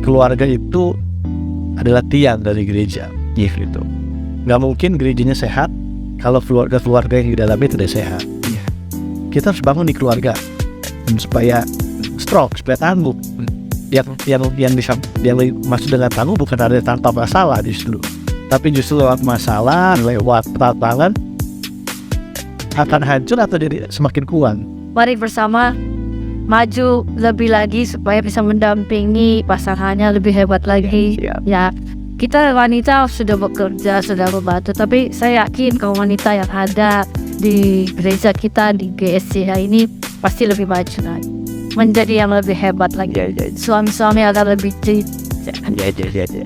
keluarga itu adalah tiang dari gereja, gitu. Nggak mungkin gerejanya sehat kalau keluarga yang di dalamnya tidak sehat. Kita harus bangun di keluarga supaya strong, supaya tangguh. Yang maksud dengan tangguh bukan ada tanpa masalah justru, tapi justru lewat masalah, lewat tantangan akan hancur atau jadi semakin kuat. Mari bersama maju lebih lagi supaya bisa mendampingi pasangannya lebih hebat lagi. Ya, kita wanita sudah bekerja, sudah membantu, tapi saya yakin kaum wanita yang ada di gereja kita di GSCA ini pasti lebih maju lagi, menjadi yang lebih hebat lagi. Suami-suami akan lebih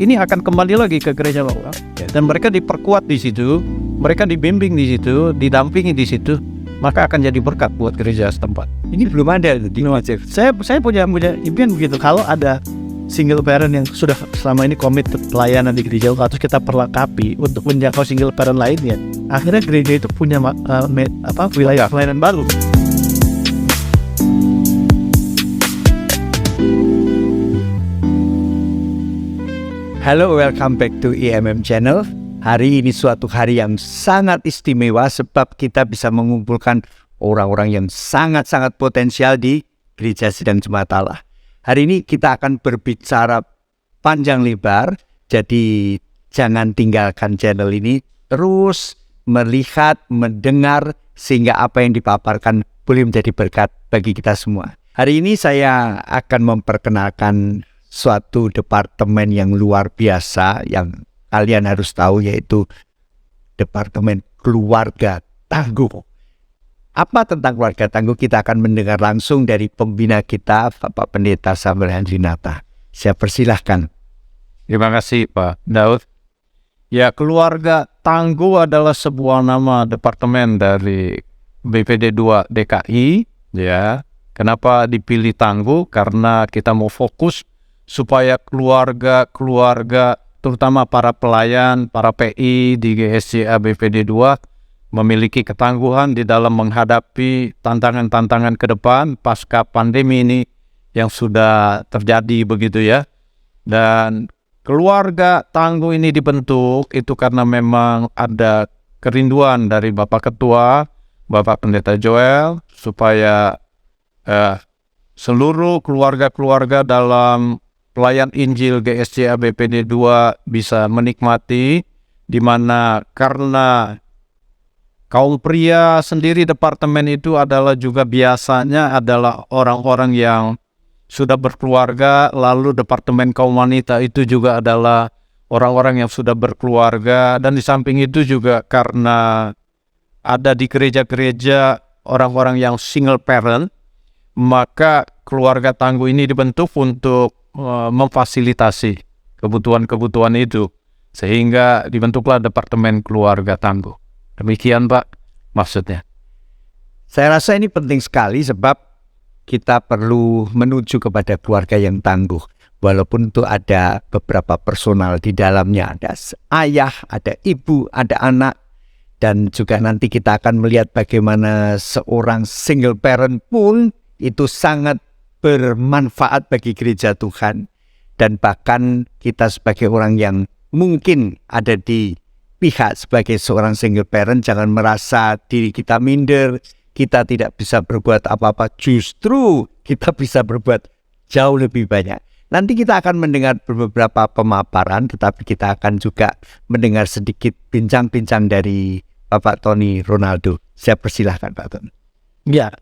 Ini akan kembali lagi ke gereja lokal, dan mereka diperkuat di situ, mereka dibimbing di situ, didampingi di situ, maka akan jadi berkat buat gereja setempat. Ini belum ada di Indonesia. Saya punya impian begitu, kalau ada single parent yang sudah selama ini komit pelayanan di gereja, terus kita perlengkapi untuk menjangkau single parent lainnya, akhirnya gereja itu punya wilayah pelayanan baru. Halo, welcome back to IMM Channel. Hari ini suatu hari yang sangat istimewa sebab kita bisa mengumpulkan orang-orang yang sangat-sangat potensial di Gereja Sidang Jemaat Allah. Hari ini kita akan berbicara panjang lebar, jadi jangan tinggalkan channel ini, terus melihat, mendengar, sehingga apa yang dipaparkan boleh menjadi berkat bagi kita semua. Hari ini saya akan memperkenalkan suatu departemen yang luar biasa yang kalian harus tahu, yaitu Departemen Keluarga Tangguh. Apa tentang keluarga tangguh? Kita akan mendengar langsung dari pembina kita, Bapak Pendeta Samuel Handrinata. Saya persilahkan. Terima kasih Pak Daud. Ya, keluarga tangguh adalah sebuah nama departemen dari BPD 2 DKI. Ya, kenapa dipilih tangguh? Karena kita mau fokus supaya keluarga terutama para pelayan, para PI di GSCA BPD 2 memiliki ketangguhan di dalam menghadapi tantangan-tantangan ke depan pasca pandemi ini yang sudah terjadi begitu ya. Dan keluarga tangguh ini dibentuk itu karena memang ada kerinduan dari Bapak Ketua, Bapak Pendeta Joel, supaya seluruh keluarga-keluarga dalam pelayan Injil GSCA BPD 2 bisa menikmati, di mana karena kaum pria sendiri departemen itu adalah juga biasanya adalah orang-orang yang sudah berkeluarga, lalu departemen kaum wanita itu juga adalah orang-orang yang sudah berkeluarga, dan di samping itu juga karena ada di gereja-gereja orang-orang yang single parent, maka keluarga tangguh ini dibentuk untuk memfasilitasi kebutuhan-kebutuhan itu, sehingga dibentuklah Departemen Keluarga Tangguh. Demikian Pak maksudnya. Saya rasa ini penting sekali sebab kita perlu menuju kepada keluarga yang tangguh. Walaupun itu ada beberapa personal di dalamnya, ada ayah, ada ibu, ada anak, dan juga nanti kita akan melihat bagaimana seorang single parent pun itu sangat bermanfaat bagi gereja Tuhan. Dan bahkan kita sebagai orang yang mungkin ada di pihak sebagai seorang single parent, jangan merasa diri kita minder, kita tidak bisa berbuat apa-apa. Justru kita bisa berbuat jauh lebih banyak. Nanti kita akan mendengar beberapa pemaparan, tetapi kita akan juga mendengar sedikit bincang-bincang dari Bapak Tony Ronaldo. Saya persilahkan Pak Tony. Ya,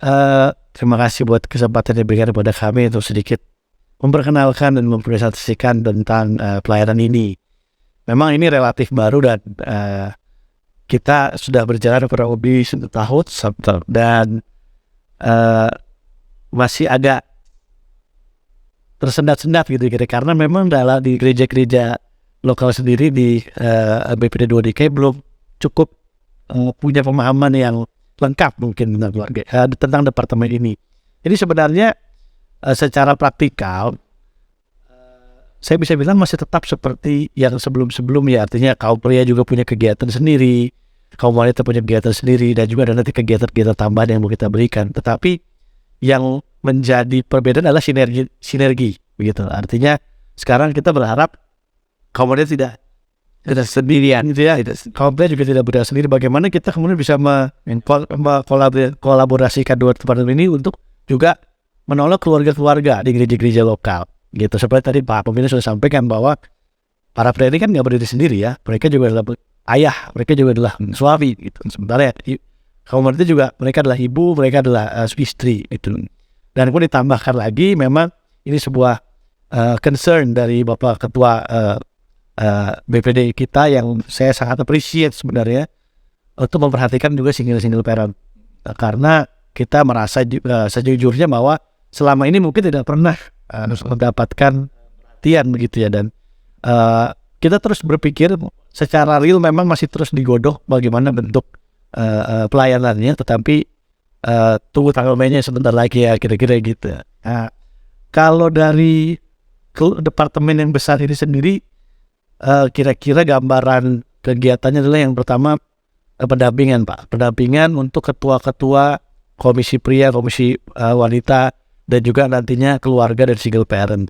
terima kasih buat kesempatan yang diberikan kepada kami untuk sedikit memperkenalkan dan mempresentasikan tentang pelayanan ini. Memang ini relatif baru dan kita sudah berjalan kurang lebih 1 tahun dan masih agak tersendat-sendat gitu karena memang di gereja-gereja lokal sendiri di BPD 2 DKI belum cukup punya pemahaman yang lengkap mungkin tentang keluarga, tentang departemen ini. Jadi sebenarnya secara praktikal saya bisa bilang masih tetap seperti yang sebelum-sebelumnya. Artinya kaum pria juga punya kegiatan sendiri, kaum wanita punya kegiatan sendiri, dan juga ada nanti kegiatan-kegiatan tambahan yang mau kita berikan. Tetapi yang menjadi perbedaan adalah sinergi begitu. Artinya Sekarang kita berharap kaum pria tidak sendirian gitu ya. Kaum pria juga tidak berdiri sendiri. Bagaimana kita kemudian bisa kolaborasikan dua departemen ini untuk juga menolong keluarga-keluarga di gereja-gereja lokal gitu. Seperti tadi Pak Pemimpin sudah sampaikan bahwa para pria ini kan nggak berdiri sendiri ya. Mereka juga adalah ayah, mereka juga adalah suami gitu. Sementara kaum wanita juga mereka adalah ibu, mereka adalah istri itu. Dan kemudian ditambahkan lagi memang ini sebuah concern dari Bapak Ketua BPD kita yang saya sangat appreciate sebenarnya untuk memperhatikan juga single parent. Karena kita merasa sejujurnya bahwa selama ini mungkin tidak pernah mendapatkan perhatian begitu ya, dan kita terus berpikir secara real memang masih terus digodok bagaimana bentuk pelayanannya, tetapi tunggu tanggal mainnya sebentar lagi ya kira-kira gitu. Nah, kalau dari departemen yang besar ini sendiri, kira-kira gambaran kegiatannya adalah yang pertama pendampingan Pak, pendampingan untuk ketua-ketua komisi pria, komisi wanita, dan juga nantinya keluarga dan single parent.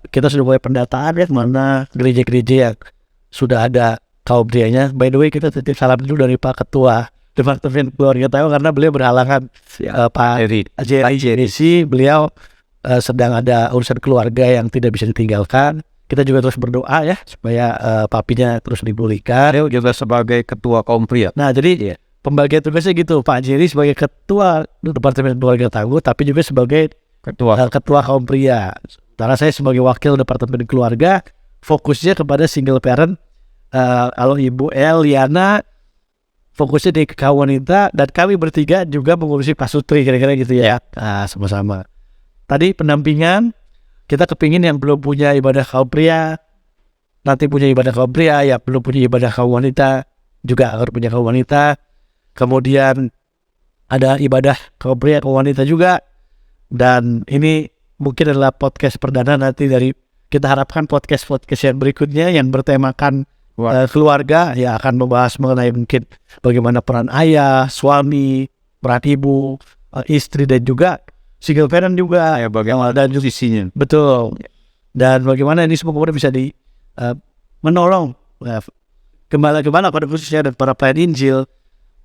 Kita sudah mulai pendataan ya mana gereja-gereja yang sudah ada kaum prianya. By the way, kita titip salam dulu dari Pak Ketua Departemen Keluarga Tahu karena beliau berhalangan. Pak Jerry beliau sedang ada urusan keluarga yang tidak bisa ditinggalkan. Kita juga terus berdoa ya supaya papinya terus dipulihkan. Beliau juga sebagai ketua kaum pria. Nah jadi pembagian tugasnya gitu, Pak Jerry sebagai ketua Departemen Keluarga Tangguh, tapi juga sebagai ketua kaum pria. Karena saya sebagai wakil Departemen Keluarga, fokusnya kepada single parent. Kalau Ibu Liana fokusnya di kaum wanita, dan kami bertiga juga mengurusi pasutri, kira-kira gitu ya. Nah, sama-sama. Tadi pendampingan, kita kepingin yang belum punya ibadah kaum pria, nanti punya ibadah kaum pria, ya belum punya ibadah kaum wanita, juga harus punya kaum wanita. Kemudian ada ibadah kaum pria, kaum wanita juga. Dan ini mungkin adalah podcast perdana nanti dari, kita harapkan podcast-podcast yang berikutnya yang bertemakan keluarga, ya akan membahas mengenai mungkin bagaimana peran ayah, suami, peran ibu, istri, dan juga single parent juga ya, bagaimana dan sisinya. Betul. Dan bagaimana ini semua kemudian bisa menolong gembala-gembala pada khususnya dan para pelayan Injil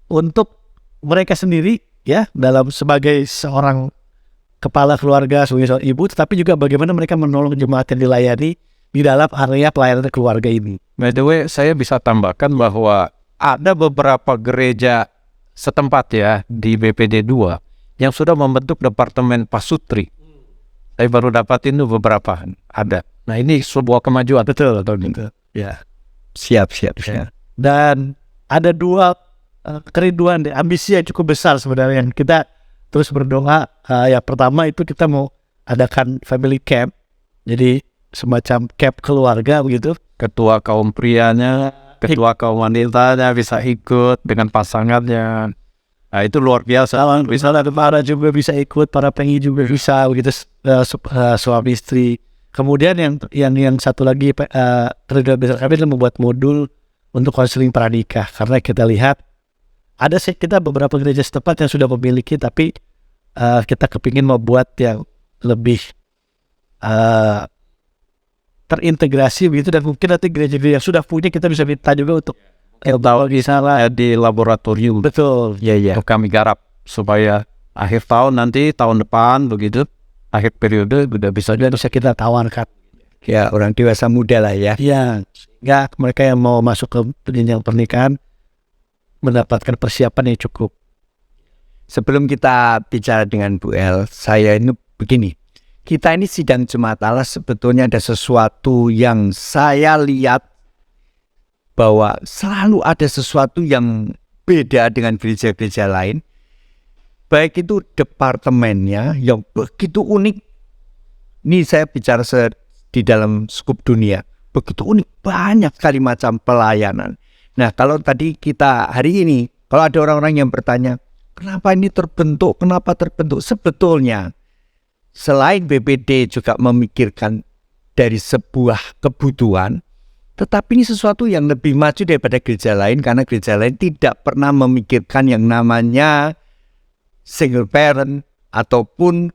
untuk mereka sendiri ya dalam sebagai seorang kepala keluarga, sebagai seorang ibu, tetapi juga bagaimana mereka menolong jemaat yang dilayani di dalam area pelayanan keluarga ini. By the way, saya bisa tambahkan bahwa ada beberapa gereja setempat ya di BPD 2 yang sudah membentuk departemen pasutri. Saya baru dapatin itu beberapa ada. Nah ini sebuah kemajuan. Betul. Ya. Siap. Dan ada dua kerinduan, ambisi yang cukup besar sebenarnya yang kita terus berdoa. Ya pertama itu kita mau adakan family camp, jadi semacam camp keluarga begitu. Ketua kaum prianya, ketua kaum wanitanya bisa ikut dengan pasangannya. Nah itu luar biasa. Misalnya para juga bisa ikut, para pengi juga bisa begitu, suami istri. Kemudian yang satu lagi kerinduan besar kami adalah membuat modul untuk konseling pranikah, karena kita lihat ada sih kita beberapa gereja setempat yang sudah memiliki, tapi kita kepingin membuat yang lebih terintegrasi begitu, dan mungkin nanti gereja-gereja yang sudah punya kita bisa minta juga untuk misalnya di laboratorium. Betul. Ya. Kami garap supaya akhir tahun nanti, tahun depan begitu, akhir periode udah bisa kita tawarkan. Ya orang dewasa muda lah ya. Ya, nggak mereka yang mau masuk ke jenjang pernikahan mendapatkan persiapan yang cukup. Sebelum kita bicara dengan Bu El, saya ini begini. Kita ini sidang Jemaat Allah sebetulnya ada sesuatu yang saya lihat bahwa selalu ada sesuatu yang beda dengan gereja-gereja lain. Baik itu departemennya yang begitu unik. Ini saya bicara di dalam skup dunia. Begitu unik, banyak sekali macam pelayanan. Nah kalau tadi kita hari ini, kalau ada orang-orang yang bertanya, kenapa ini terbentuk, sebetulnya selain BPD juga memikirkan dari sebuah kebutuhan, tetapi ini sesuatu yang lebih maju daripada gereja lain, karena gereja lain tidak pernah memikirkan yang namanya single parent ataupun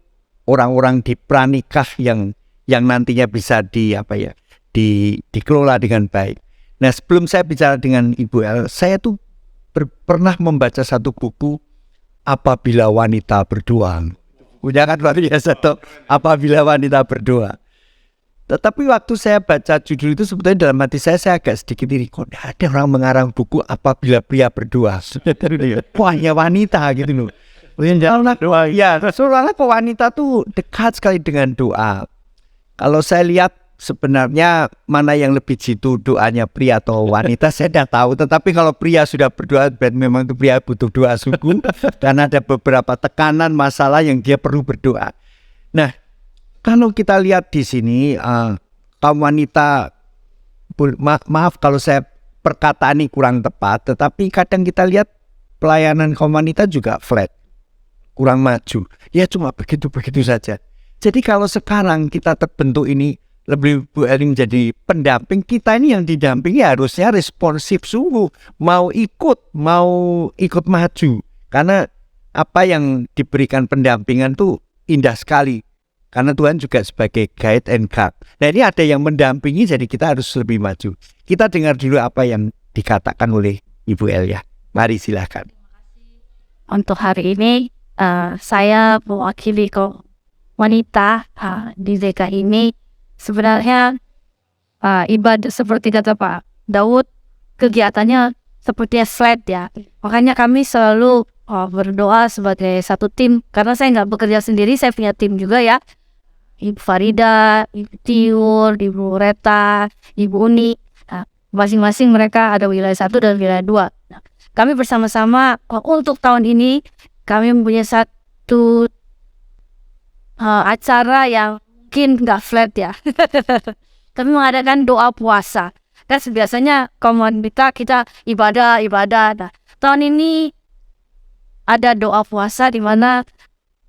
orang-orang di pranikah yang yang nantinya bisa dikelola dengan baik. Nah, sebelum saya bicara dengan Ibu El, saya tuh pernah membaca satu buku, Apabila Wanita Berdoa. Punya kan luar biasa tuh, Apabila Wanita Berdoa. Tetapi waktu saya baca judul itu, sebetulnya dalam hati saya agak sedikit iri. Kok ada orang mengarang buku Apabila Pria Berdoa? Wah, ya wanita gitu loh. Ya, soalnya wanita tuh dekat sekali dengan doa. Kalau saya lihat sebenarnya mana yang lebih jitu, doanya pria atau wanita, saya tidak tahu. Tetapi kalau pria sudah berdoa, berarti memang itu pria butuh doa sungguh. Dan ada beberapa tekanan masalah yang dia perlu berdoa. Nah, kalau kita lihat di sini, kaum wanita, maaf kalau saya perkataan ini kurang tepat, tetapi kadang kita lihat pelayanan kaum wanita juga flat, kurang maju. Ya cuma begitu-begitu saja. Jadi kalau sekarang kita terbentuk ini, lebih Bu Eli menjadi pendamping, kita ini yang didampingi harusnya responsif sungguh, mau ikut maju. Karena apa yang diberikan pendampingan tuh indah sekali. Karena Tuhan juga sebagai guide and guard. Nah, ini ada yang mendampingi, jadi kita harus lebih maju. Kita dengar dulu apa yang dikatakan oleh Ibu El ya. Mari silakan. Untuk hari ini saya mewakili kaum wanita di DK ini. Sebenarnya ibadah seperti kata Pak Daud, kegiatannya sepertinya flat ya. Makanya kami selalu berdoa sebagai satu tim. Karena saya nggak bekerja sendiri, saya punya tim juga ya. Ibu Farida, Ibu Tiur, Ibu Reta, Ibu Uni. Masing-masing mereka ada wilayah 1 dan wilayah 2. Nah, kami bersama-sama untuk tahun ini kami mempunyai satu acara yang mungkin nggak flat ya. Kami mengadakan doa puasa. Kan biasanya kaum wanita kita ibadah. Nah, tahun ini ada doa puasa di mana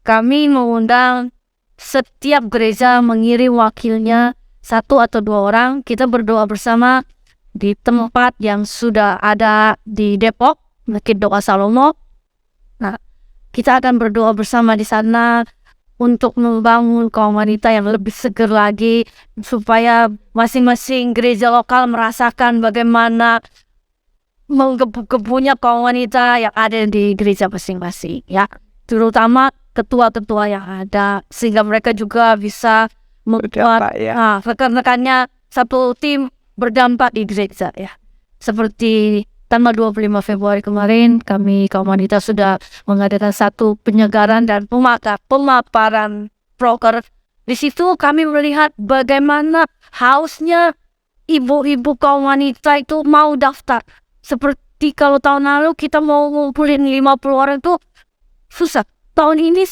kami mengundang setiap gereja mengirim wakilnya 1 atau 2 orang. Kita berdoa bersama di tempat yang sudah ada di Depok, Masjid Doa Salomo. Nah, kita akan berdoa bersama di sana untuk membangun kaum wanita yang lebih seger lagi, supaya masing-masing gereja lokal merasakan bagaimana menggebu-gebunya kaum wanita yang ada di gereja masing-masing ya, terutama ketua-ketua yang ada, sehingga mereka juga bisa membuat rekan-rekannya satu tim berdampak di gereja ya. Seperti tanggal 25 Februari kemarin, kami kaum wanita sudah mengadakan satu penyegaran dan pemaparan proker. Di situ kami melihat bagaimana hausnya ibu-ibu kaum wanita itu mau daftar. Seperti kalau tahun lalu kita mau ngumpulin 50 orang itu susah. Tahun ini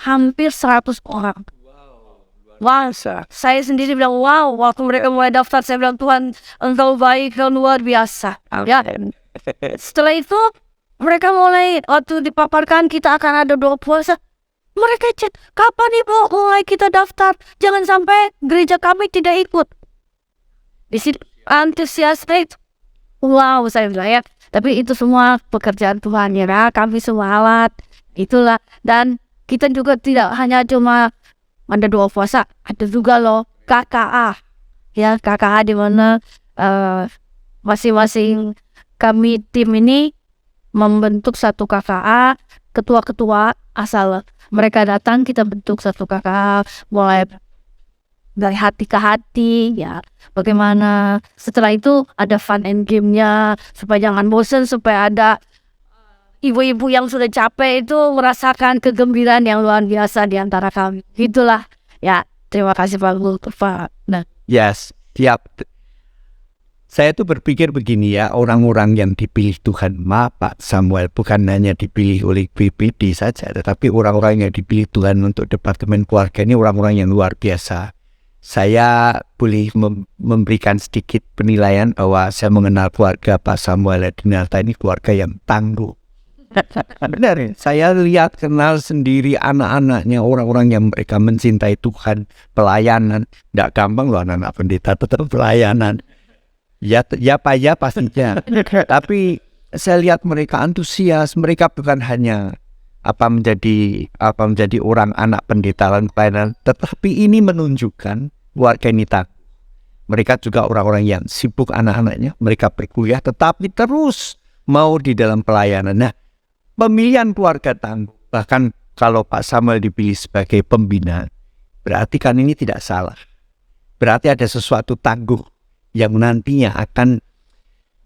hampir 100 orang. Wow, saya sendiri bilang wow, waktu mereka mulai daftar saya bilang Tuhan engkau baik dan luar biasa. Ya. Setelah itu mereka mulai waktu dipaparkan kita akan ada doa puasa. Mereka chat, kapan ibu mulai kita daftar? Jangan sampai gereja kami tidak ikut. Di sini antusias itu. Wow, saya bilang ya. Tapi itu semua pekerjaan Tuhan ya. Kami semua alat. Itulah. Dan kita juga tidak hanya cuma ada doa puasa, ada juga loh KKA. Ya, KKA di mana masing-masing kami tim ini membentuk satu KKA, ketua-ketua asal mereka datang kita bentuk satu KKA, mulai dari hati ke hati ya. Bagaimana setelah itu ada fun and game-nya supaya jangan bosan, supaya ada ibu-ibu yang sudah capek itu merasakan kegembiraan yang luar biasa di antara kami. Itulah ya. Terima kasih Pak Gul. Nah. Yes, siap. Saya tuh berpikir begini ya, orang-orang yang dipilih Tuhan, Pak Samuel, bukan hanya dipilih oleh BPD saja, tetapi orang-orang yang dipilih Tuhan untuk Departemen Keluarga ini orang-orang yang luar biasa. Saya boleh memberikan sedikit penilaian bahwa saya mengenal keluarga Pak Samuel Adinata ini keluarga yang tangguh. Benar ya, saya lihat kenal sendiri anak-anaknya, orang-orang yang mereka mencintai Tuhan, pelayanan. Tidak gampang loh anak-anak pendeta tetap pelayanan. Ya pastinya. Tapi saya lihat mereka antusias, mereka bukan hanya menjadi orang anak pendeta dan pelayanan, tetapi ini menunjukkan keluarga ini tangguh. Mereka juga orang-orang yang sibuk anak-anaknya, mereka berkuliah tetapi terus mau di dalam pelayanan. Nah, pemilihan keluarga tangguh, bahkan kalau Pak Samuel dipilih sebagai pembina, berarti kan ini tidak salah. Berarti ada sesuatu tangguh yang nantinya akan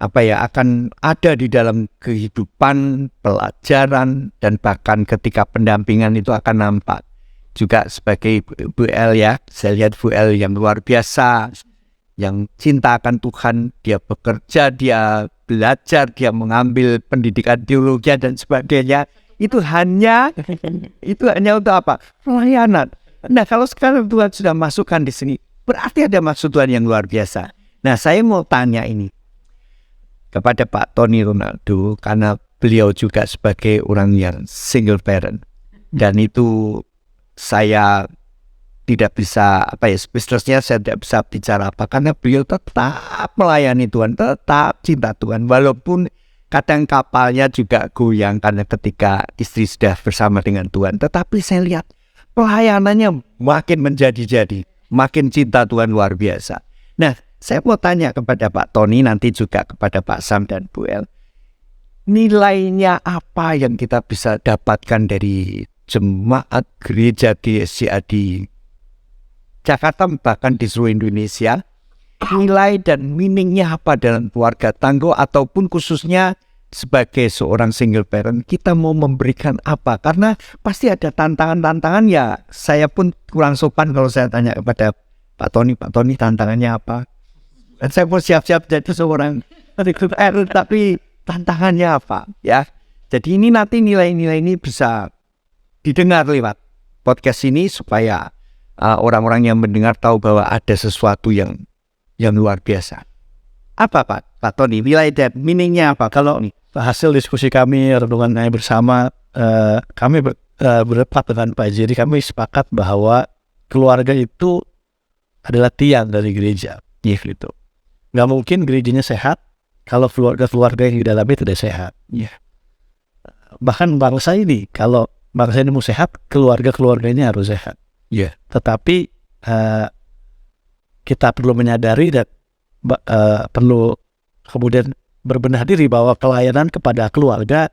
akan ada di dalam kehidupan, pelajaran, dan bahkan ketika pendampingan itu akan nampak. Juga sebagai Bu El ya, saya lihat Bu El yang luar biasa, yang cinta akan Tuhan, dia bekerja, dia belajar, dia mengambil pendidikan teologi dan sebagainya. Itu hanya untuk apa? Pelayanan. Nah, kalau sekarang Tuhan sudah masukkan di sini, berarti ada maksud Tuhan yang luar biasa. Nah, saya mau tanya ini kepada Pak Tony Ronaldo, karena beliau juga sebagai orang yang single parent, dan itu saya tidak bisa speechlessnya saya tidak bisa bicara apa, karena beliau tetap melayani Tuhan, tetap cinta Tuhan, walaupun kadang kapalnya juga goyang karena ketika istri sudah bersama dengan Tuhan, tetapi saya lihat pelayanannya makin menjadi-jadi, makin cinta Tuhan luar biasa. Nah, saya mau tanya kepada Pak Tony, nanti juga kepada Pak Sam dan Bu El, nilainya apa yang kita bisa dapatkan dari jemaat gereja GSCA di Jakarta, bahkan di seluruh Indonesia? Nilai dan meaningnya apa dalam keluarga tangguh, ataupun khususnya sebagai seorang single parent, kita mau memberikan apa? Karena pasti ada tantangan-tantangan ya. Saya pun kurang sopan kalau saya tanya kepada Pak Tony tantangannya apa? Dan saya mau siap-siap jadi seorang single parent, tapi tantangannya apa? Ya, jadi ini nanti nilai-nilai ini bisa didengar lewat podcast ini supaya orang-orang yang mendengar tahu bahwa ada sesuatu yang luar biasa. Apa Pak Tony, nilai dan meaningnya apa? Kalau Hasil diskusi kami, renungan kami bersama, kami berempat dengan Pak Jerry, kami sepakat bahwa keluarga itu adalah tiang dari gereja. Gitu. Nggak mungkin gerejanya sehat kalau keluarga yang di dalamnya tidak sehat. Bahkan bangsa ini, kalau bangsa ini mau sehat, keluarga-keluarganya harus sehat. Tetapi kita perlu menyadari dan perlu kemudian berbenah diri bahwa pelayanan kepada keluarga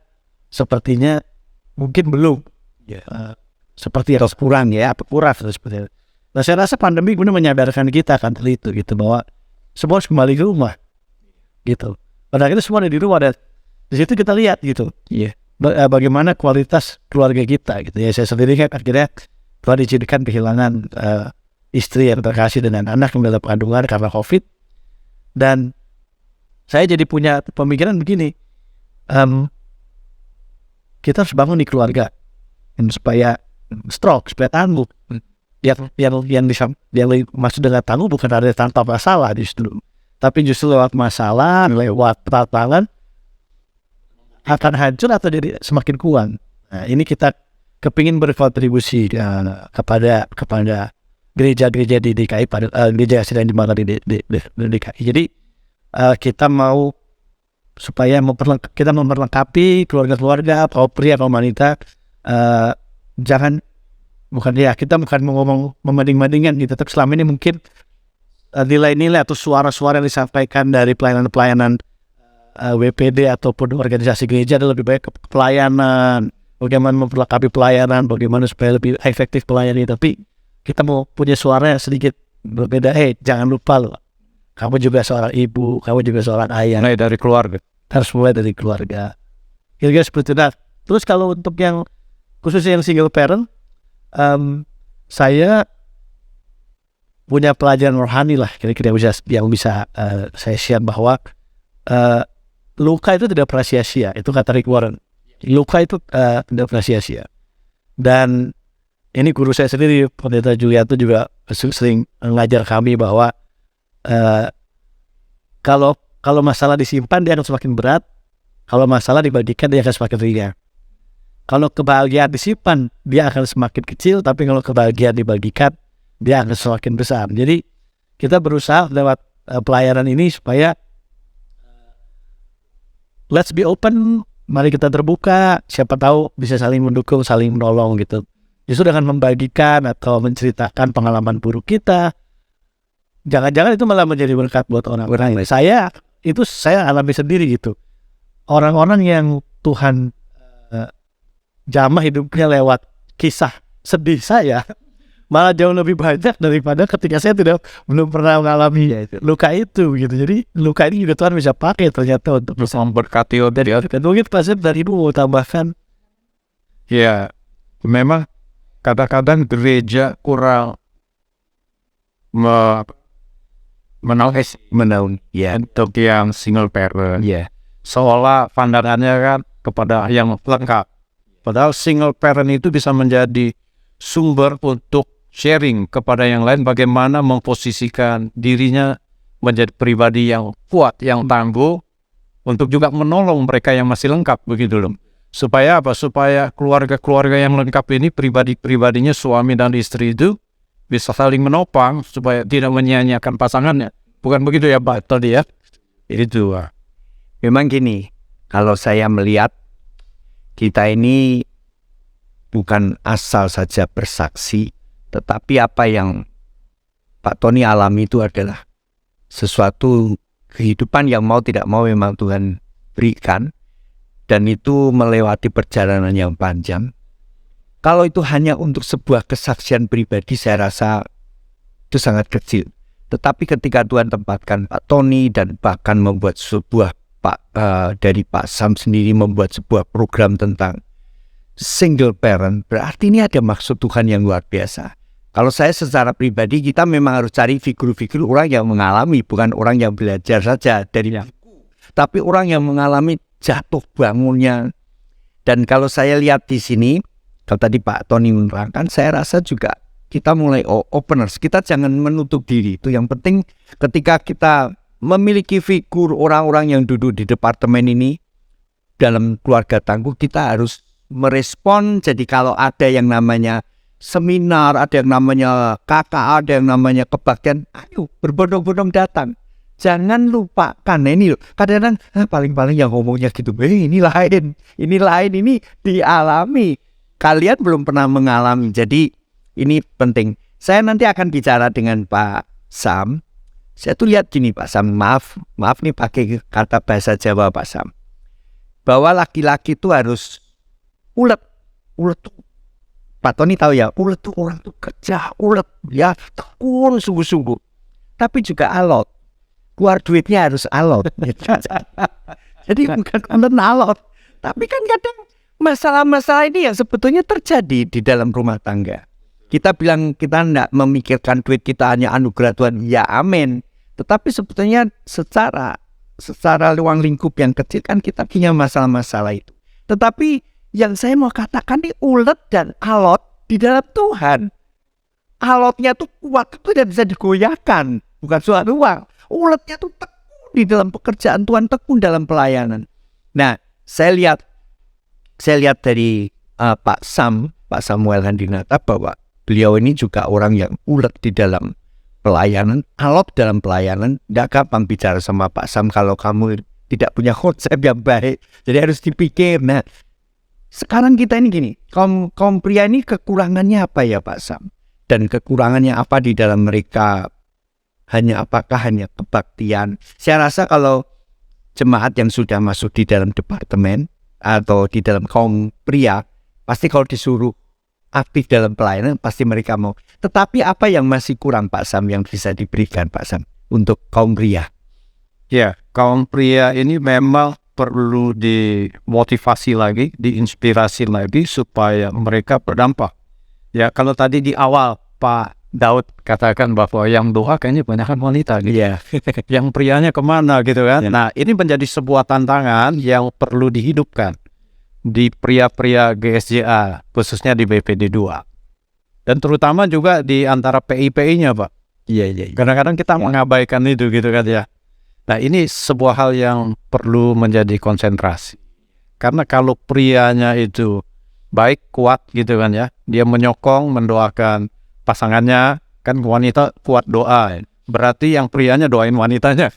sepertinya mungkin belum seperti yang kurang seperti itu. Nah, saya rasa pandemi kemudian menyadarkan kita kan itu gitu, bahwa semua harus kembali ke rumah gitu. Padahal kita semua ada di rumah, dan di situ kita lihat gitu bagaimana kualitas keluarga kita gitu ya. Saya sendiri kan akhirnya telah diizinkan kehilangan istri yang terkasih dengan anak yang dalam kandungan karena COVID, dan saya jadi punya pemikiran begini, kita harus bangun di keluarga supaya strong, supaya tangguh. Yang maksud dengan tangguh bukan ada tanpa masalah justru, tapi justru lewat masalah, lewat tantangan akan hancur atau jadi semakin kuat. Nah, ini kita kepingin berkontribusi kepada gereja-gereja di DKI, pada gereja yang sedang dibangun di DKI. Jadi kita mau supaya kita memperlengkapi keluarga-keluarga, kaum pria, kaum wanita. Kita bukan ngomong membanding-bandingkan gitu, tapi selama ini mungkin nilai-nilai atau suara-suara yang disampaikan dari pelayanan WPD ataupun organisasi gereja adalah lebih baik ke pelayanan, bagaimana memperlengkapi pelayanan, bagaimana supaya lebih efektif pelayani. Tapi kita mau punya suara yang sedikit berbeda. Jangan lupa loh, kamu juga seorang ibu, kamu juga seorang ayah. Mulai dari keluarga. Harus mulai dari keluarga. Kira-kira seperti itu. Nah, terus kalau untuk yang khususnya yang single parent, saya punya pelajaran rohani lah kira-kira yang bisa saya share, bahwa luka itu tidak pernah sia-sia. Itu kata Rick Warren. Luka itu tidak pernah sia-sia. Dan ini guru saya sendiri, Pendeta Julianto, juga sering mengajar kami bahwa kalau masalah disimpan dia akan semakin berat, kalau masalah dibagikan dia akan semakin ringan. Kalau kebahagiaan disimpan dia akan semakin kecil, tapi kalau kebahagiaan dibagikan dia akan semakin besar. Jadi kita berusaha lewat pelayanan ini supaya let's be open, mari kita terbuka, siapa tahu bisa saling mendukung, saling menolong gitu. Justru dengan membagikan atau menceritakan pengalaman buruk kita, jangan-jangan itu malah menjadi berkat buat orang lain. Saya alami sendiri gitu. Orang-orang yang Tuhan jamah hidupnya lewat kisah sedih saya malah jauh lebih banyak daripada ketika saya belum pernah mengalami luka itu gitu. Jadi luka ini juga Tuhan bisa pakai ternyata untuk Bisa memberkati dia. dan mungkin Pak Sam dari Ibu mau tambahkan. Ya, memang kadang-kadang gereja kurang Menaun. Ya. untuk yang single parent. Ya. Seolah pandangannya kan kepada yang lengkap. Padahal single parent itu bisa menjadi sumber untuk sharing kepada yang lain bagaimana memposisikan dirinya menjadi pribadi yang kuat, yang tangguh untuk juga menolong mereka yang masih lengkap begitu loh. Supaya apa? Supaya keluarga-keluarga yang lengkap ini pribadinya suami dan istri itu bisa saling menopang supaya tidak menyia-nyiakan pasangannya. Bukan begitu ya Pak tadi ya? Itu. Memang gini, kalau saya melihat kita ini bukan asal saja bersaksi, tetapi apa yang Pak Tony alami itu adalah sesuatu kehidupan yang mau tidak mau memang Tuhan berikan, dan itu melewati perjalanan yang panjang. Kalau itu hanya untuk sebuah kesaksian pribadi, saya rasa itu sangat kecil. Tetapi ketika Tuhan tempatkan Pak Tony dan bahkan membuat sebuah dari Pak Sam sendiri membuat sebuah program tentang single parent, berarti ini ada maksud Tuhan yang luar biasa. Kalau saya secara pribadi, kita memang harus cari figur-figur orang yang mengalami, bukan orang yang belajar saja dari buku, tapi orang yang mengalami jatuh bangunnya. Dan kalau saya lihat di sini, kalau tadi Pak Tony menerangkan, saya rasa juga kita mulai openers. Kita jangan menutup diri. Itu yang penting ketika kita memiliki figur orang-orang yang duduk di departemen ini dalam keluarga tangguh, kita harus merespon. Jadi kalau ada yang namanya seminar, ada yang namanya KKA, ada yang namanya kebaktian, ayo berbondong-bondong datang. Jangan lupakan ini loh. Kadang-kadang paling-paling yang ngomongnya gitu, ini lain, ini dialami. Kalian belum pernah mengalami. Jadi ini penting. Saya nanti akan bicara dengan Pak Sam. Saya tuh lihat gini Pak Sam, maaf nih pakai kata bahasa Jawa Pak Sam, bahwa laki-laki itu harus ulet tuh. Pak Tony tahu ya, ulet tuh orang tuh kerja, ulet ya, tekun sungguh-sungguh. Tapi juga alot. Keluar duitnya harus alot. Jadi bukan konten alot. Tapi kan kadang masalah-masalah ini yang sebetulnya terjadi di dalam rumah tangga. Kita bilang kita tidak memikirkan duit kita hanya anugerah Tuhan, ya amin. Tetapi sebetulnya secara ruang lingkup yang kecil kan kita punya masalah-masalah itu. Tetapi yang saya mau katakan ini ulet dan alot di dalam Tuhan. Alotnya tuh kuat, itu tidak bisa digoyahkan. Bukan suatu uang. Uletnya tuh tekun di dalam pekerjaan Tuhan, tekun dalam pelayanan. Nah, saya lihat dari Pak Samuel Handinata bahwa beliau ini juga orang yang ulet di dalam pelayanan, alot dalam pelayanan. Tidak gampang bicara sama Pak Sam kalau kamu tidak punya konsep yang baik. Jadi harus dipikir. Nah, sekarang kita ini gini, kaum pria ini kekurangannya apa ya Pak Sam? Dan kekurangannya apa di dalam mereka? Apakah hanya kebaktian? Saya rasa kalau jemaat yang sudah masuk di dalam departemen atau di dalam kaum pria, pasti kalau disuruh aktif dalam pelayanan, pasti mereka mau. Tetapi apa yang masih kurang Pak Sam yang bisa diberikan Pak Sam untuk kaum pria? Ya, kaum pria ini memang perlu dimotivasi lagi, diinspirasi lagi supaya mereka berdampak. Ya, kalau tadi di awal Pak Daud katakan bahwa yang doa kayaknya kebanyakan wanita gitu. Iya. Yang prianya kemana gitu kan. Ya. Nah, ini menjadi sebuah tantangan yang perlu dihidupkan di pria-pria GSJA, khususnya di BPD 2. Dan terutama juga di antara PI-PI-nya Pak. Iya. Kadang-kadang kita mengabaikan itu gitu kan ya. Nah, ini sebuah hal yang perlu menjadi konsentrasi. Karena kalau prianya itu baik, kuat gitu kan ya, dia menyokong, mendoakan pasangannya, kan wanita kuat doa. Berarti yang prianya doain wanitanya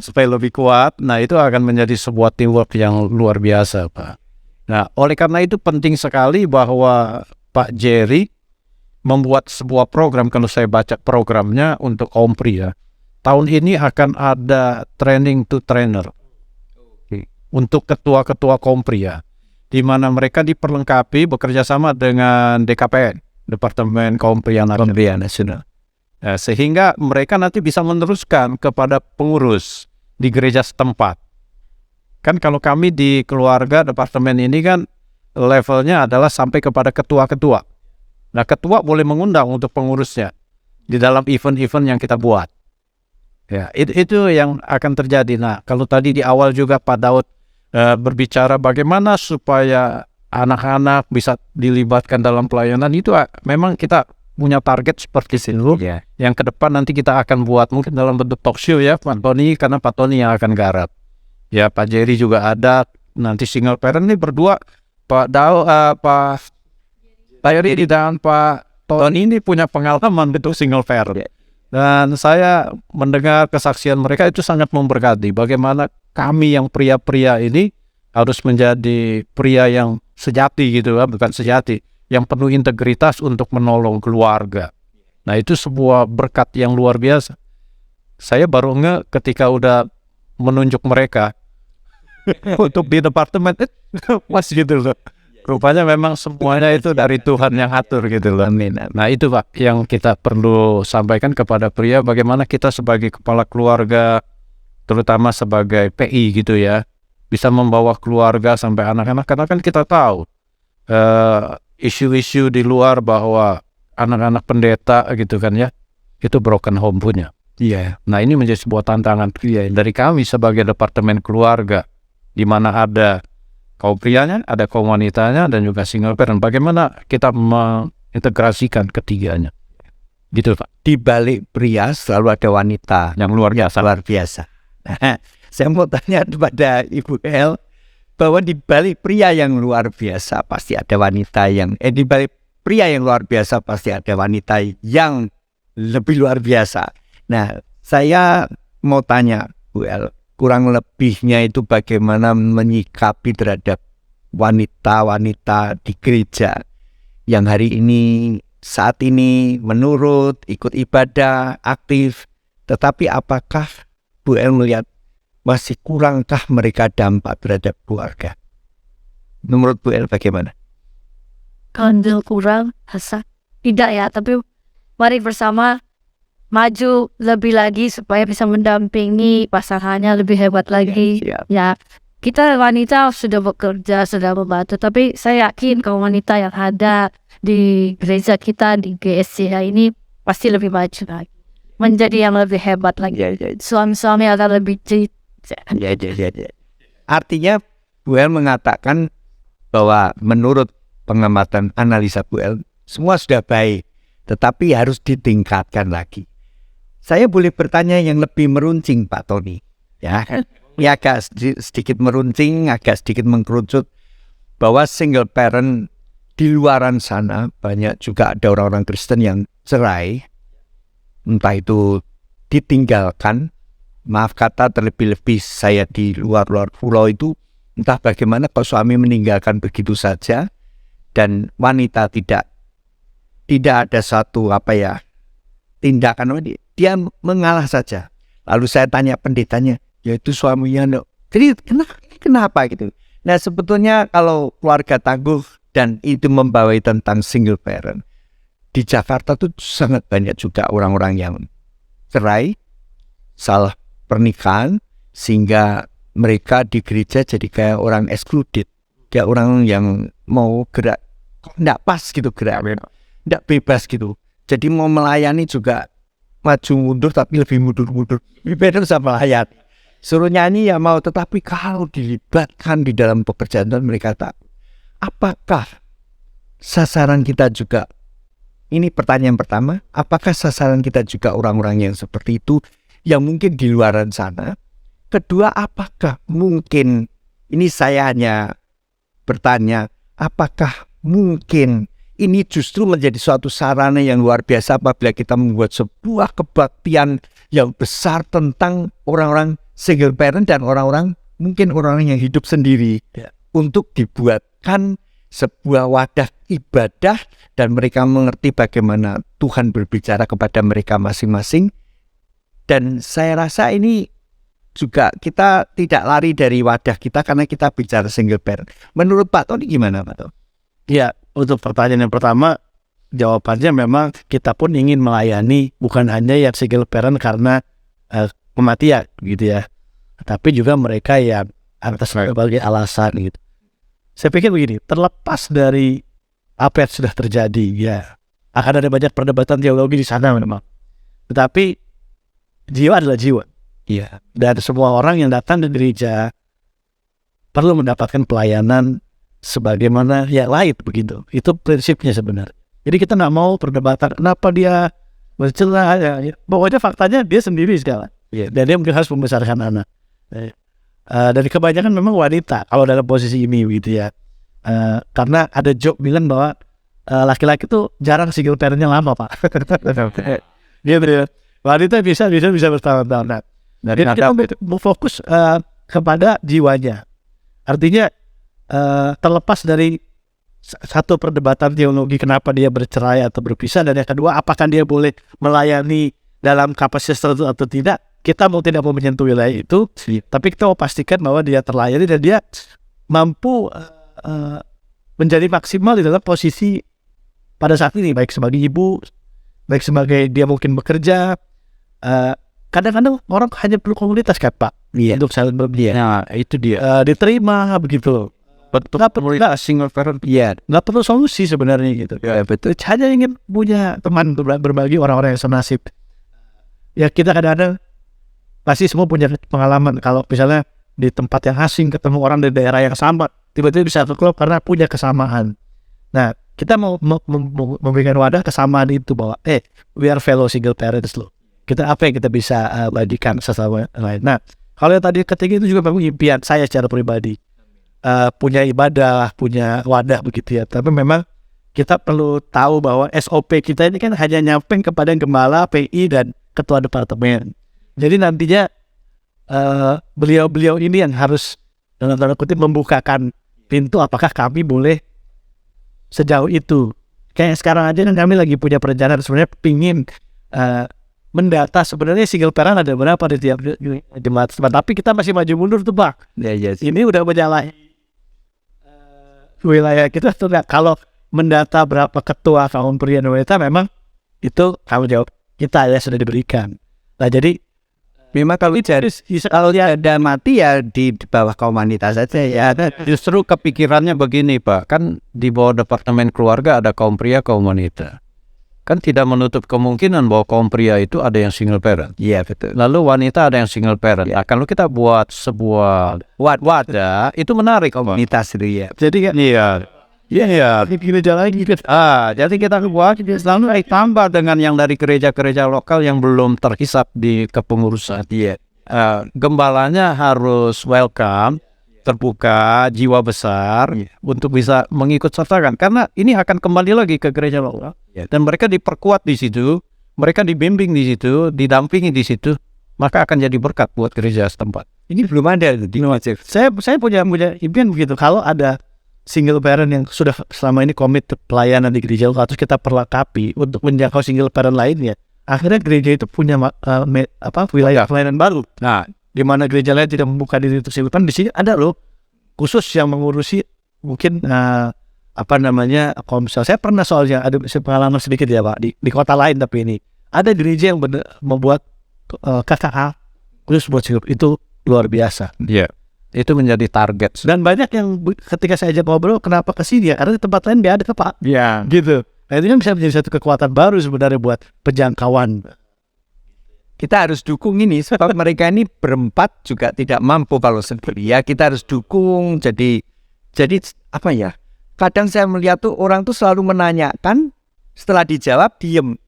supaya lebih kuat. Nah, itu akan menjadi sebuah teamwork yang luar biasa Pak. Nah, oleh karena itu penting sekali bahwa Pak Jerry membuat sebuah program. Kalau saya baca programnya untuk kaum pria, tahun ini akan ada training to trainer untuk ketua-ketua kaum pria, di mana mereka diperlengkapi bekerja sama dengan DKPN, Departemen Kaum Pria Nasional. Sehingga mereka nanti bisa meneruskan kepada pengurus di gereja setempat. Kan kalau kami di keluarga departemen ini kan levelnya adalah sampai kepada ketua-ketua. Nah, ketua boleh mengundang untuk pengurusnya di dalam event-event yang kita buat. Ya, itu yang akan terjadi. Nah, kalau tadi di awal juga Pak Daud berbicara bagaimana supaya anak-anak bisa dilibatkan dalam pelayanan, itu memang kita punya target seperti itu. Yang ke depan nanti kita akan buat mungkin dalam bentuk talk show ya Pak Tony, karena Pak Tony yang akan garap. Ya, Pak Jerry juga ada, nanti single parent nih berdua, Pak Jerry dan Pak Tony ini punya pengalaman bentuk single parent. Dan saya mendengar kesaksian mereka itu sangat memberkati. Bagaimana kami yang pria-pria ini harus menjadi pria yang sejati gitu kan, bukan sejati, yang penuh integritas untuk menolong keluarga. Nah, itu sebuah berkat yang luar biasa. Saya baru ketika udah menunjuk mereka untuk di departemen, pas gitu loh. Rupanya memang semuanya itu dari Tuhan yang atur gitu loh. Amin. Nah, itu Pak yang kita perlu sampaikan kepada pria, bagaimana kita sebagai kepala keluarga, terutama sebagai PI gitu ya, bisa membawa keluarga sampai anak-anak. Karena kan kita tahu isu-isu di luar bahwa anak-anak pendeta gitu kan ya, itu broken home punya. Iya. Nah, ini menjadi sebuah tantangan dari kami sebagai departemen keluarga, di mana ada kaum prianya, ada kaum wanitanya, dan juga single parent. Bagaimana kita mengintegrasikan ketiganya? Gitu Pak. Di balik pria selalu ada wanita Yang luar biasa. luar biasa. Nah, saya mau tanya kepada Ibu El, bahwa di balik pria yang luar biasa pasti ada wanita yang di balik pria yang luar biasa pasti ada wanita yang lebih luar biasa. Nah, saya mau tanya Bu El, kurang lebihnya itu bagaimana menyikapi terhadap wanita-wanita di gereja yang hari ini, saat ini menurut, ikut ibadah, aktif, tetapi apakah Bu El melihat masih kurangkah mereka dampak terhadap keluarga? Menurut Bu El bagaimana? Kalau kurang, tidak ya, tapi mari bersama maju lebih lagi supaya bisa mendampingi pasangannya lebih hebat lagi. Ya, kita wanita sudah bekerja, sudah membantu, tapi saya yakin kaum wanita yang ada di gereja kita, di GSCH ini pasti lebih maju lagi, menjadi yang lebih hebat lagi. Suami-suami akan lebih Artinya Bu El mengatakan bahwa menurut pengamatan analisa Bu El, semua sudah baik, tetapi harus ditingkatkan lagi. Saya boleh bertanya yang lebih meruncing Pak Tony, ya, ini agak sedikit meruncing, agak sedikit mengkerucut, bahwa single parent di luaran sana banyak juga ada orang-orang Kristen yang cerai, entah itu ditinggalkan, maaf kata terlebih-lebih saya di luar pulau itu, entah bagaimana kalau suami meninggalkan begitu saja dan wanita tidak ada satu tindakan, dia mengalah saja. Lalu saya tanya pendetanya, yaitu suaminya, jadi kenapa gitu? Nah, sebetulnya kalau keluarga tangguh dan itu membawai tentang single parent, di Jakarta tuh sangat banyak juga orang-orang yang cerai, salah pernikahan, sehingga mereka di gereja jadi kayak orang excluded, kayak orang yang mau gerak nggak pas gitu, gerak nggak bebas gitu. Jadi mau melayani juga maju mundur, tapi lebih mundur-mundur. Beda sama melayani. Suruh nyanyi ya mau, tetapi kalau dilibatkan di dalam pekerjaan mereka tak. Apakah sasaran kita juga, ini pertanyaan pertama, apakah sasaran kita juga orang-orang yang seperti itu, yang mungkin di luaran sana? Kedua, apakah mungkin, ini saya hanya bertanya, apakah mungkin ini justru menjadi suatu sarana yang luar biasa apabila kita membuat sebuah kebaktian yang besar tentang orang-orang single parent dan orang-orang, mungkin orang-orang yang hidup sendiri, untuk dibuatkan sebuah wadah ibadah dan mereka mengerti bagaimana Tuhan berbicara kepada mereka masing-masing. Dan saya rasa ini juga kita tidak lari dari wadah kita karena kita bicara single parent. Menurut Pak Tony gimana Pak Tony? Ya, untuk pertanyaan yang pertama, jawabannya memang kita pun ingin melayani bukan hanya yang single parent karena kematian gitu ya, tapi juga mereka yang atas berbagai alasan gitu. Saya pikir begini, terlepas dari apa yang sudah terjadi, ya akan ada banyak perdebatan teologi di sana memang. Tetapi jiwa adalah jiwa. Iya. Dan semua orang yang datang ke gereja perlu mendapatkan pelayanan sebagaimana yang lain begitu. Itu prinsipnya sebenarnya. Jadi kita nggak mau perdebatan kenapa dia bercelah. Ya. Pokoknya faktanya dia sendiri segala. Iya. Dan dia mungkin harus membesarkan anak. Dan kebanyakan memang wanita kalau dalam posisi ini gitu ya. Karena ada joke bilang bahwa laki-laki tuh jarang single parentnya lama Pak. Gitu ya. Wanita bisa bertahun-tahun. Nah, jadi kita fokus kepada jiwanya. Artinya terlepas dari satu perdebatan teologi kenapa dia bercerai atau berpisah, dan yang kedua apakah dia boleh melayani dalam kapasitas tertentu atau tidak, kita tidak mau menyentuh wilayah itu, tapi kita mau pastikan bahwa dia terlayani dan dia mampu menjadi maksimal di dalam posisi pada saat ini, baik sebagai ibu, baik sebagai dia mungkin bekerja. Kadang-kadang orang hanya perlu komunitas kan Pak, untuk saling berbeda. Nah, itu dia. Diterima begitu. Betul. Nggak single parent. Iya, nggak perlu solusi sebenarnya gitu. Ya, betul. Hanya ingin punya teman untuk berbagi, orang-orang yang senasib. Ya kita kadang-kadang pasti semua punya pengalaman kalau misalnya di tempat yang asing ketemu orang dari daerah yang sama, tiba-tiba bisa klub karena punya kesamaan. Nah, kita mau memberikan wadah kesamaan itu bahwa we are fellow single parents loh. Kita apa yang kita bisa bagikan sesama lain. Nah, kalau yang tadi ketiga itu juga memang impian saya secara pribadi. Punya ibadah, punya wadah begitu ya. Tapi memang kita perlu tahu bahwa SOP kita ini kan hanya nyampe kepada gembala, PI dan ketua departemen. Jadi nantinya beliau-beliau ini yang harus dalam tanda kutip membukakan pintu apakah kami boleh sejauh itu. Kayak sekarang aja kan kami lagi punya perencanaan sebenarnya pingin mendata sebenarnya single parent ada berapa di tiap jemaat, tapi kita masih maju mundur tuh Pak. Ya. Ini udah menyalahi wilayah kita tuh. Kalau mendata berapa ketua kaum pria dan wanita memang itu tanggung jawab kita ya sudah diberikan. Nah jadi Memang kalau dia ada mati ya di bawah kaum wanita saja ya. Justru kepikirannya begini Pak, kan di bawah departemen keluarga ada kaum pria, kaum wanita. Kan tidak menutup kemungkinan bahwa kaum pria itu ada yang single parent. Iya betul. Lalu wanita ada yang single parent. Nah, kalau kita buat sebuah wadah, itu menarik Om. Wanita sendiri ya. jadi kan Iya. gereja lagi gitu. Jadi kita buat selalu tambah dengan yang dari gereja-gereja lokal yang belum terhisap di kepengurusan. Iya. Gembalanya harus welcome, terbuka, jiwa besar untuk bisa mengikut sertakan. Karena ini akan kembali lagi ke gereja lokal. Dan mereka diperkuat di situ, mereka dibimbing di situ, didampingi di situ, maka akan jadi berkat buat gereja setempat. Ini belum ada di Wajib. Saya punya impian begitu. Kalau ada single parent yang sudah selama ini komit pelayanan di gereja lokal, terus kita perlengkapi untuk menjangkau single parent lainnya, akhirnya gereja itu punya wilayah pelayanan baru. Nah, di mana gereja lain tidak membuka diri untuk single parent, di sini ada loh khusus yang mengurusi mungkin komsel. Saya pernah soalnya ada pengalaman sedikit ya Pak di kota lain, tapi ini ada gereja yang membuat KKA khusus buat single, itu luar biasa. Iya. Itu menjadi target. Dan banyak yang ketika saya ajak ngobrol kenapa ke sini ya, karena di tempat lain dia ada Pak. Iya. Gitu. Nah itu kan bisa menjadi satu kekuatan baru sebenarnya buat penjangkauan. Kita harus dukung ini sebab mereka ini berempat juga tidak mampu kalau sendiri ya. Kita harus dukung. Jadi apa ya? Kadang saya melihat tuh orang tuh selalu menanyakan, setelah dijawab diem.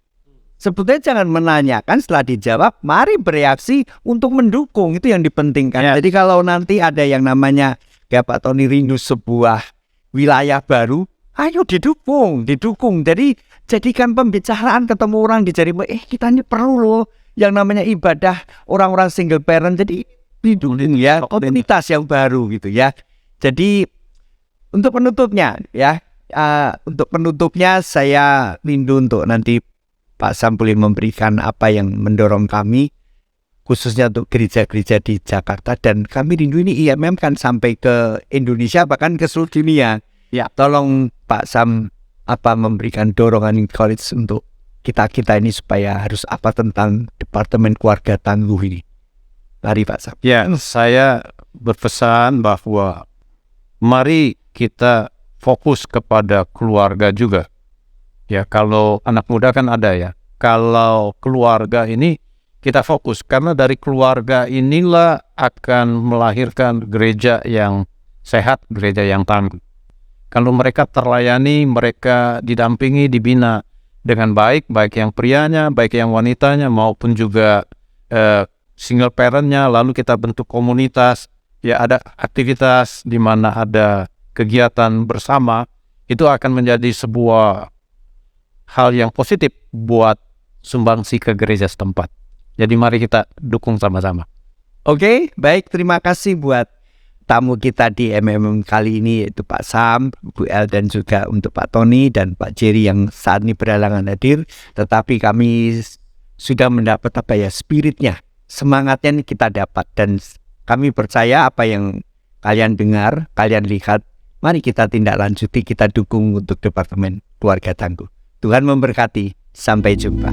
Sebetulnya jangan menanyakan, setelah dijawab mari bereaksi untuk mendukung, itu yang dipentingkan. Jadi kalau nanti ada yang namanya kayak Pak Tony rindu sebuah wilayah baru, ayo didukung. Jadi jadikan pembicaraan, ketemu orang dijari, kita ini perlu loh yang namanya ibadah orang-orang single parent. Jadi hidupin ya komunitas yang baru gitu ya. Jadi Untuk penutupnya ya, untuk penutupnya saya rindu untuk nanti Pak Sam boleh memberikan apa yang mendorong kami khususnya untuk gereja-gereja di Jakarta, dan kami rindu ini IMM kan sampai ke Indonesia bahkan ke seluruh dunia. Ya. Tolong Pak Sam memberikan dorongan encourage untuk kita ini supaya harus apa tentang Departemen Keluarga Tangguh ini. Mari Pak Sam. Ya, saya berpesan bahwa mari kita fokus kepada keluarga juga. Ya, kalau anak muda kan ada ya. Kalau keluarga ini kita fokus, karena dari keluarga inilah akan melahirkan gereja yang sehat, gereja yang tangguh. Kalau mereka terlayani, mereka didampingi, dibina dengan baik, baik yang prianya, baik yang wanitanya, maupun juga single parentnya, lalu kita bentuk komunitas, ya ada aktivitas di mana ada kegiatan bersama, itu akan menjadi sebuah hal yang positif buat sumbangsi ke gereja setempat. Jadi mari kita dukung sama-sama. Oke, baik, terima kasih buat tamu kita di MMM kali ini, yaitu Pak Sam, Bu El, dan juga untuk Pak Tony dan Pak Jerry yang saat ini berhalangan hadir. Tetapi kami sudah mendapat spiritnya, semangatnya ini kita dapat, dan kami percaya apa yang kalian dengar, kalian lihat, mari kita tindak lanjuti, kita dukung untuk Departemen Keluarga Tangguh. Tuhan memberkati, sampai jumpa.